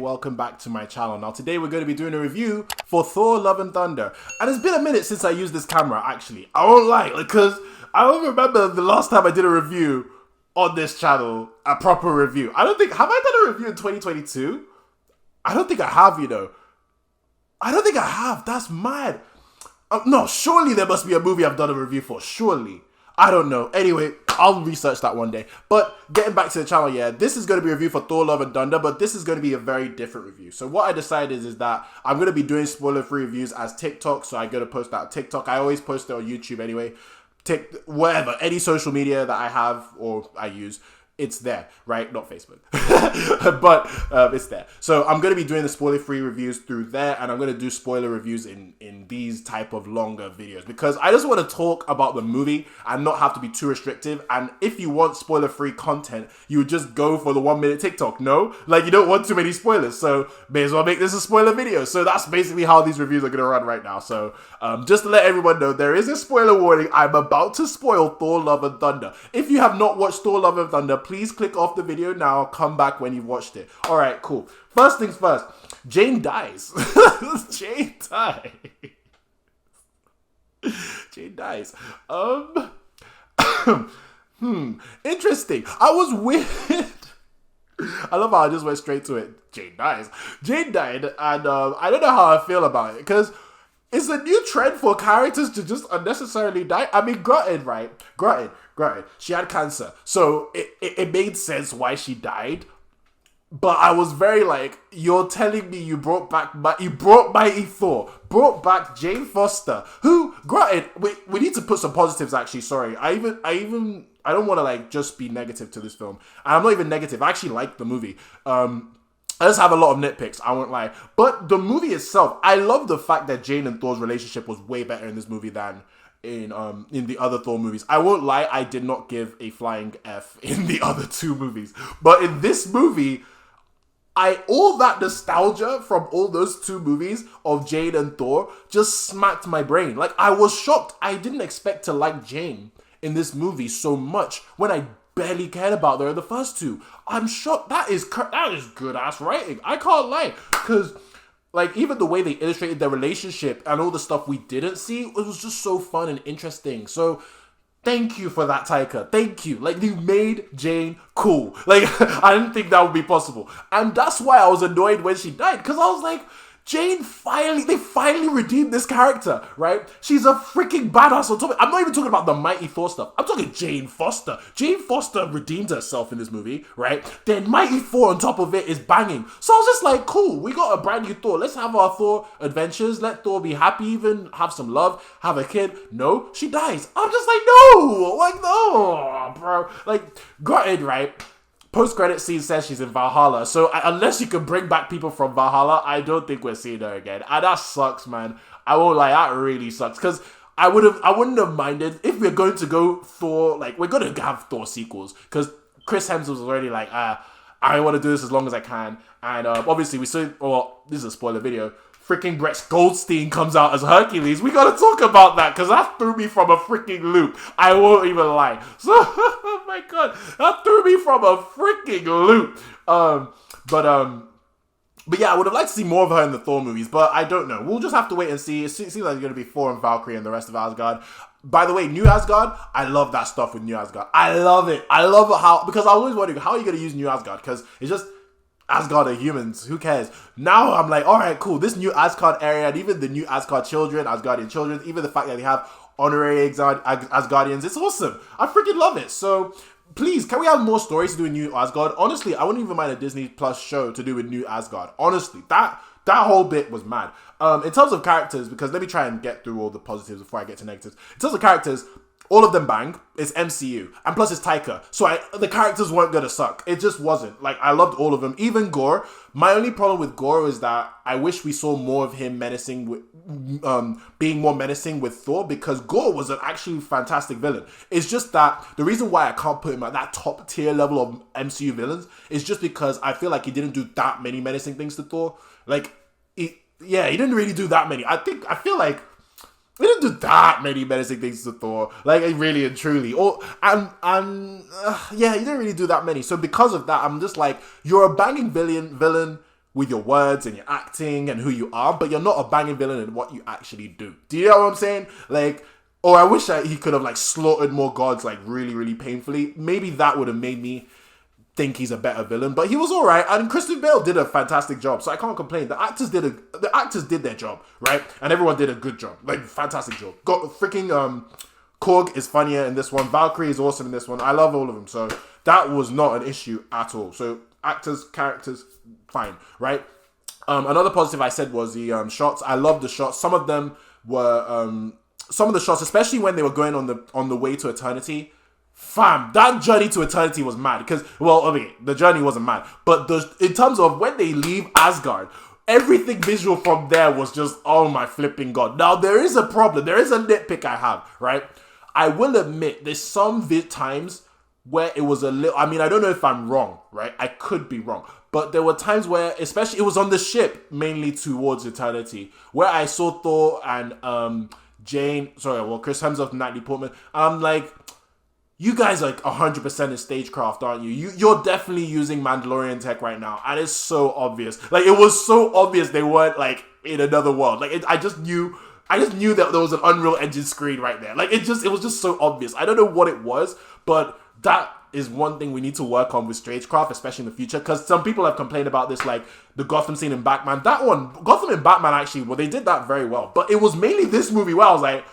welcome back to my channel. Now today we're going to be doing a review for Thor Love and Thunder. And it's been a minute since I used this camera actually. I won't lie, because I don't remember the last time I did a review on this channel, a proper review. I don't think, have I done a review in 2022? I don't think I have, you know. I don't think I have, that's mad. No, surely there must be a movie I've done a review for, surely. I don't know. Anyway, I'll research that one day. But getting back to the channel, yeah, this is going to be a review for Thor Love and Thunder, but this is going to be a very different review. So what I decided is that I'm going to be doing spoiler-free reviews as TikTok, so I'm going to post that on TikTok. I always post it on YouTube anyway. Whatever, any social media that I have or I use, it's there, right? Not Facebook, but it's there. So I'm going to be doing the spoiler-free reviews through there, and I'm going to do spoiler reviews in these type of longer videos because I just want to talk about the movie and not have to be too restrictive. And if you want spoiler-free content, you would just go for the 1 minute TikTok. No, like you don't want too many spoilers, so may as well make this a spoiler video. So that's basically how these reviews are going to run right now. So just to let everyone know, there is a spoiler warning. I'm about to spoil Thor Love and Thunder. If you have not watched Thor Love and Thunder, please click off the video now. Come back when you've watched it. All right, cool. First things first. Jane dies. Jane dies. Jane dies. Interesting. I was weird. I love how I just went straight to it. Jane dies. Jane died, and I don't know how I feel about it because it's a new trend for characters to just unnecessarily die. I mean, granted, right? Granted, she had cancer, so it made sense why she died. But I was very like, you're telling me you brought Mighty Thor, brought back Jane Foster, who, granted, we need to put some positives actually, sorry. I don't want to like just be negative to this film. And I'm not even negative, I actually like the movie. I just have a lot of nitpicks, I won't lie. But the movie itself, I love the fact that Jane and Thor's relationship was way better in this movie than in the other Thor movies. I won't lie, I did not give a flying F in the other two movies. But in this movie, all that nostalgia from all those two movies of Jane and Thor just smacked my brain. Like, I was shocked. I didn't expect to like Jane in this movie so much when I barely cared about her in the first two. I'm shocked. That is good ass writing. I can't lie. Because, like, even the way they illustrated their relationship and all the stuff we didn't see, it was just so fun and interesting. So, thank you for that, Taika. Thank you. Like, you made Jane cool. Like, I didn't think that would be possible. And that's why I was annoyed when she died. Because I was like, Jane they finally redeemed this character, right? She's a freaking badass on top of it. I'm not even talking about the Mighty Thor stuff. I'm talking Jane Foster. Jane Foster redeemed herself in this movie, right? Then Mighty Thor on top of it is banging. So I was just like, cool, we got a brand new Thor. Let's have our Thor adventures. Let Thor be happy, even have some love, have a kid. No, she dies. I'm just like, no, like, no, bro. Like, granted, right? Post-credit scene says she's in Valhalla, so unless you can bring back people from Valhalla, I don't think we're seeing her again. And that sucks, man. I won't lie, that really sucks. Because I wouldn't have minded if we're going to go Thor, like, we're going to have Thor sequels. Because Chris Hemsworth was already like, I want to do this as long as I can. And obviously we saw, well, this is a spoiler video, freaking Brett Goldstein comes out as Hercules. We gotta talk about that because that threw me from a freaking loop. I won't even lie. So, oh my god, that threw me from a freaking loop. But yeah, I would have liked to see more of her in the Thor movies, but I don't know. We'll just have to wait and see. It seems like it's gonna be Thor and Valkyrie and the rest of Asgard. By the way, New Asgard, I love that stuff with New Asgard. I love it. I love how, because I was always wondering, how are you gonna use New Asgard? Because it's just Asgard are humans, who cares? Now I'm like, alright, cool, this new Asgard area, and even the new Asgard children, Asgardian children, even the fact that they have honorary Asgardians, it's awesome. I freaking love it. So, please, can we have more stories to do with New Asgard? Honestly, I wouldn't even mind a Disney Plus show to do with New Asgard. Honestly, that whole bit was mad. In terms of characters, because let me try and get through all the positives before I get to negatives. In terms of characters, all of them bang. It's MCU. And plus it's Taika. So the characters weren't gonna suck. It just wasn't. Like, I loved all of them. Even Gore. My only problem with Gore is that I wish we saw more of him menacing with, being more menacing with Thor, because Gore was an actually fantastic villain. It's just that the reason why I can't put him at that top tier level of MCU villains is just because I feel like he didn't do that many menacing things to Thor. Like, he didn't really do that many. I feel like we didn't do that many menacing things to Thor, like, really and truly. Yeah, he didn't really do that many. So because of that, I'm just like, you're a banging villain. with your words and your acting and who you are, but you're not a banging villain in what you actually do. Do you know what I'm saying? Like, or I wish that he could have like slaughtered more gods like really, really painfully. Maybe that would have made me think he's a better villain, but he was all right. And Christian Bale did a fantastic job, so I can't complain. The actors did their job, right? And everyone did a good job, like fantastic job. Got freaking Korg is funnier in this one. Valkyrie is awesome in this one. I love all of them, so that was not an issue at all. So actors, characters, fine, right? Another positive I said was the shots. I love the shots. Some of them were some of the shots, especially when they were going on the way to eternity. Fam, that journey to eternity was mad. Because, well, okay, the journey wasn't mad, but in terms of when they leave Asgard, everything visual from there was just, oh my flipping god. Now, there is a problem. There is a nitpick I have, right? I will admit, there's some times where it was a little, I mean, I don't know if I'm wrong, right? I could be wrong. But there were times where, especially, it was on the ship, mainly towards eternity, where I saw Thor and Chris Hemsworth and Natalie Portman. I'm like, you guys are like 100% in stagecraft, aren't you? You're definitely using Mandalorian tech right now. And it's so obvious. Like, it was so obvious they weren't, like, in another world. Like, I just knew that there was an Unreal Engine screen right there. Like, it was just so obvious. I don't know what it was, but that is one thing we need to work on with stagecraft, especially in the future. Because some people have complained about this, like, the Gotham scene in Batman. That one, Gotham and Batman, actually, well, they did that very well. But it was mainly this movie where I was like,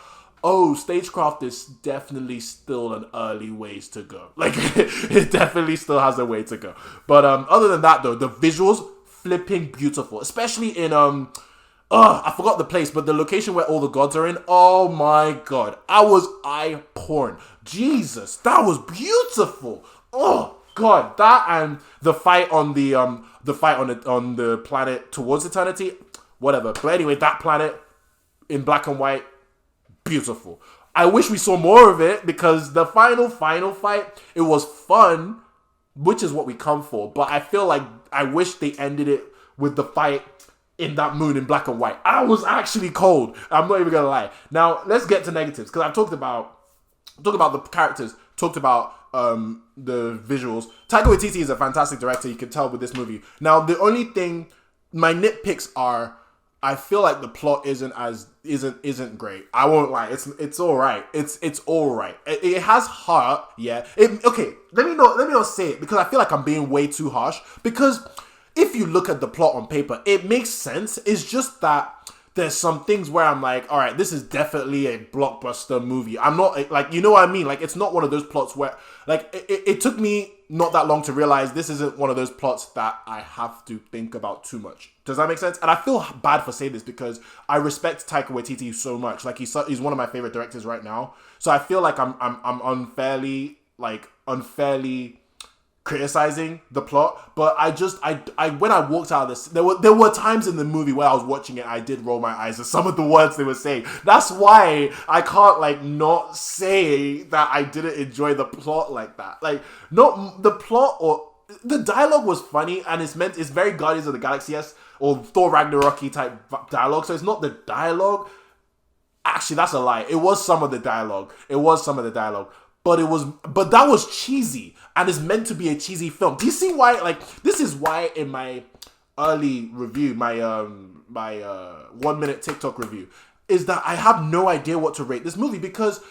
oh, stagecraft is definitely still an early ways to go. Like, it definitely still has a way to go. But other than that, though, the visuals, flipping beautiful. Especially in, I forgot the place, but the location where all the gods are in, oh my god. I was eye porn. Jesus, that was beautiful. Oh, god. That and the fight on on the planet towards eternity, whatever. But anyway, that planet in black and white, beautiful. I wish we saw more of it because the final fight, it was fun, which is what we come for. But I feel like I wish they ended it with the fight in that moon in black and white. I was actually cold. I'm not even gonna lie. Now let's get to negatives because I've talked about the characters, talked about the visuals. Taika Waititi is a fantastic director. You can tell with this movie. Now the only thing, my nitpicks are, I feel like the plot isn't great. I won't lie. It's all right. It's all right. It has heart. Yeah. Okay. Let me not say it because I feel like I'm being way too harsh. Because if you look at the plot on paper, it makes sense. It's just that there's some things where I'm like, all right, this is definitely a blockbuster movie. I'm not like, you know what I mean? Like, it's not one of those plots where, like, it took me not that long to realize this isn't one of those plots that I have to think about too much. Does that make sense? And I feel bad for saying this because I respect Taika Waititi so much. Like, he's one of my favorite directors right now. So I feel like I'm unfairly criticizing the plot, but I when I walked out of this, there were times in the movie where I was watching it, I did roll my eyes at some of the words they were saying. That's why I can't like not say that I didn't enjoy the plot like that. Like, not the plot or the dialogue was funny and it's very Guardians of the Galaxy-esque or Thor Ragnarok-y type dialogue. So it's not the dialogue. Actually, that's a lie. It was some of the dialogue. But that was cheesy, and it's meant to be a cheesy film. Do you see why? Like, this is why in my early review, my 1 minute TikTok review, is that I have no idea what to rate this movie because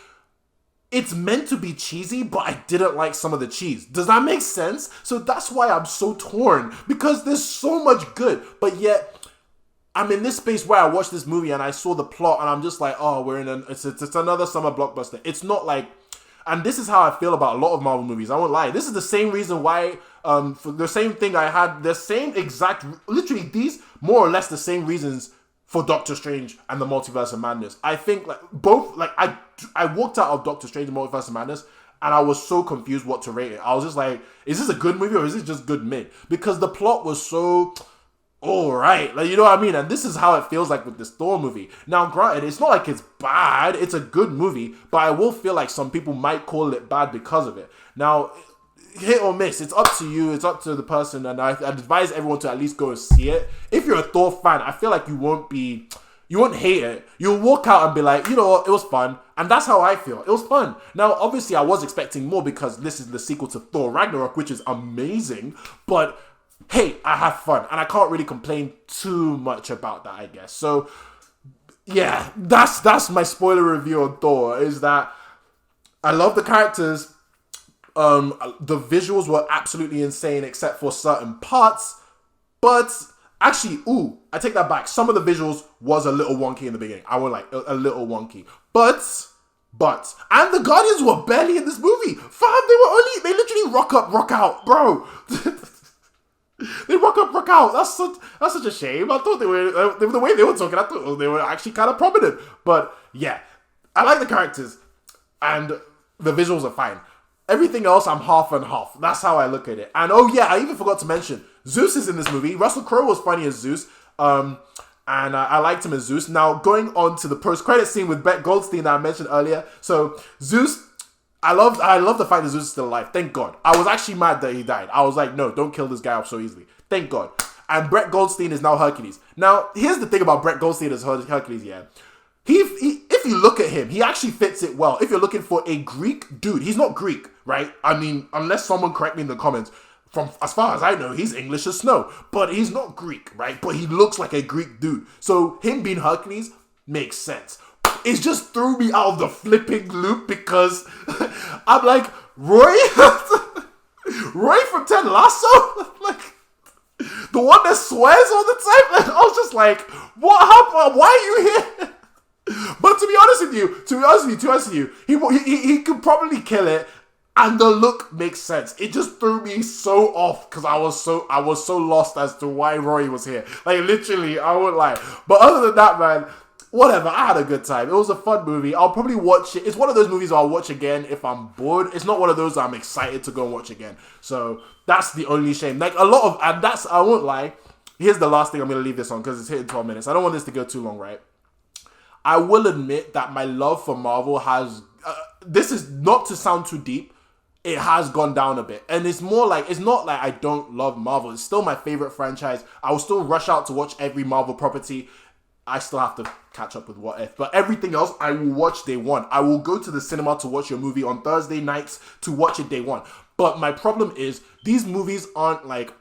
it's meant to be cheesy, but I didn't like some of the cheese. Does that make sense? So that's why I'm so torn, because there's so much good, but yet I'm in this space where I watched this movie and I saw the plot and I'm just like, oh, it's another summer blockbuster. It's not like. And this is how I feel about a lot of Marvel movies. I won't lie. This is the same reason why, for the same thing I had, the same exact, literally these more or less the same reasons for Doctor Strange and the Multiverse of Madness. I think like both, like I walked out of Doctor Strange and Multiverse of Madness and I was so confused what to rate it. I was just like, is this a good movie or is it just good mid? Because the plot was so alright, like, you know what I mean? And this is how it feels like with this Thor movie. Now, granted, it's not like it's bad, it's a good movie, but I will feel like some people might call it bad because of it. Now, hit or miss, it's up to you, it's up to the person, and I advise everyone to at least go and see it. If you're a Thor fan, I feel like you won't hate it. You'll walk out and be like, you know what, it was fun. And that's how I feel. It was fun. Now, obviously, I was expecting more because this is the sequel to Thor Ragnarok, which is amazing, but hey, I have fun. And I can't really complain too much about that, I guess. So, yeah, that's my spoiler review on Thor, is that I love the characters. The visuals were absolutely insane except for certain parts. But actually, I take that back. Some of the visuals was a little wonky in the beginning. I was like, a little wonky. But, and the Guardians were barely in this movie. Fam, they literally rock up, rock out, bro. They rock up, rock out. That's such a shame. I thought they were, the way they were talking, I thought they were actually kind of prominent. But yeah, I like the characters and the visuals are fine. Everything else, I'm half and half. That's how I look at it. And oh yeah, I even forgot to mention, Zeus is in this movie. Russell Crowe was funny as Zeus. And I liked him as Zeus. Now, going on to the post-credit scene with Brett Goldstein that I mentioned earlier. So, Zeus, I love the fact that Zeus is still alive. Thank God. I was actually mad that he died. I was like, no, don't kill this guy off so easily. Thank God. And Brett Goldstein is now Hercules. Now, here's the thing about Brett Goldstein as Hercules, yeah. If you look at him, he actually fits it well. If you're looking for a Greek dude, he's not Greek, right? I mean, unless someone correct me in the comments, from as far as I know, he's English as snow. But he's not Greek, right? But he looks like a Greek dude. So him being Hercules makes sense. It just threw me out of the flipping loop because I'm like, Roy? Roy from Ted Lasso? Like, the one that swears all the time? And I was just like, what happened? Why are you here? But to be honest with you, he could probably kill it, and the look makes sense. It just threw me so off because I was so lost as to why Roy was here. Like literally, I would lie. But other than that, man, whatever. I had a good time. It was a fun movie. I'll probably watch it. It's one of those movies I'll watch again if I'm bored. It's not one of those I'm excited to go and watch again. So that's the only shame. Like I won't lie. Here's the last thing I'm gonna leave this on because it's hitting 12 minutes. I don't want this to go too long, right? I will admit that my love for Marvel has, this is not to sound too deep, it has gone down a bit. And it's not like I don't love Marvel. It's still my favorite franchise. I will still rush out to watch every Marvel property. I still have to catch up with What If. But everything else, I will watch day one. I will go to the cinema to watch your movie on Thursday nights to watch it day one. But my problem is, these movies aren't like,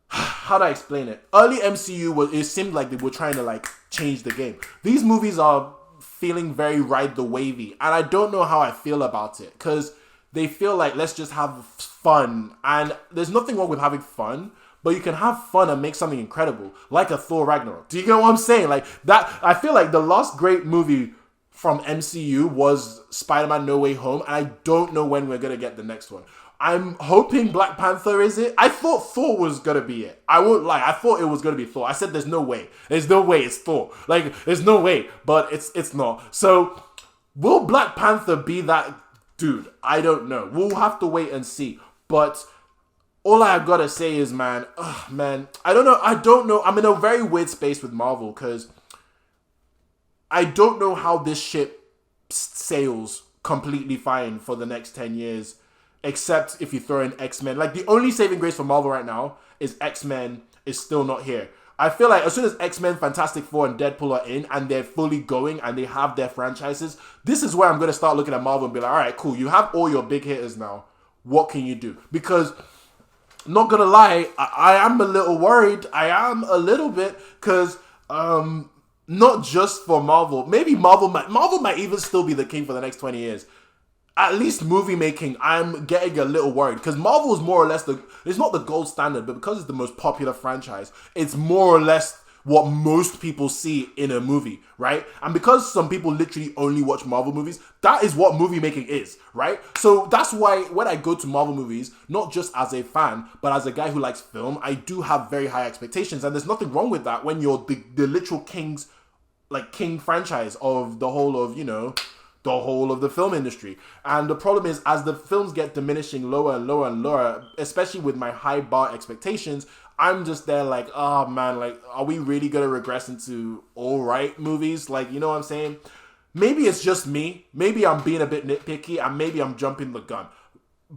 how do I explain it? Early MCU, it seemed like they were trying to like change the game. These movies are feeling very ride the wavy, and I don't know how I feel about it because they feel like let's just have fun, and there's nothing wrong with having fun, but you can have fun and make something incredible, like a Thor Ragnarok. Do you get what I'm saying? Like that, I feel like the last great movie from MCU was Spider-Man No Way Home, and I don't know when we're gonna get the next one. I'm hoping Black Panther is it. I thought Thor was gonna be it. I won't lie. I thought it was gonna be Thor. I said there's no way. There's no way it's Thor. Like, there's no way. But it's not. So, will Black Panther be that dude? I don't know. We'll have to wait and see. But all I gotta say is, man, I don't know. I'm in a very weird space with Marvel because I don't know how this ship sails completely fine for the next 10 years. Except if you throw in X-Men. Like, the only saving grace for Marvel right now is X-Men is still not here. I feel like as soon as X-Men, Fantastic Four, and Deadpool are in, and they're fully going, and they have their franchises, this is where I'm going to start looking at Marvel and be like, alright, cool, you have all your big hitters now. What can you do? Because, not going to lie, I am a little worried. I am a little bit, because, not just for Marvel. Maybe Marvel might even still be the king for the next 20 years. At least movie making, I'm getting a little worried because Marvel is more or less it's not the gold standard, but because it's the most popular franchise, it's more or less what most people see in a movie, right? And because some people literally only watch Marvel movies, that is what movie making is, right? So that's why when I go to Marvel movies, not just as a fan, but as a guy who likes film, I do have very high expectations, and there's nothing wrong with that when you're the literal king franchise of the whole of, the whole of the film industry. And the problem is, as the films get diminishing lower and lower and lower, especially with my high bar expectations, I'm just there like, oh man, like, are we really gonna regress into alright movies? Like, you know what I'm saying? Maybe it's just me. Maybe I'm being a bit nitpicky, and maybe I'm jumping the gun.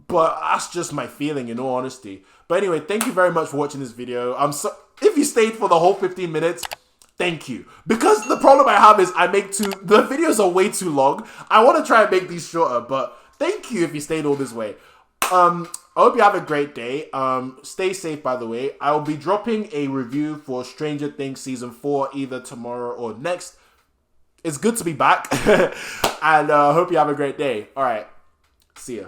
But that's just my feeling, in all honesty. But anyway, thank you very much for watching this video. If you stayed for the whole 15 minutes, thank you. Because the problem I have is the videos are way too long. I want to try and make these shorter, but thank you if you stayed all this way. I hope you have a great day. Stay safe, by the way. I'll be dropping a review for Stranger Things Season 4 either tomorrow or next. It's good to be back. And hope you have a great day. All right. See ya.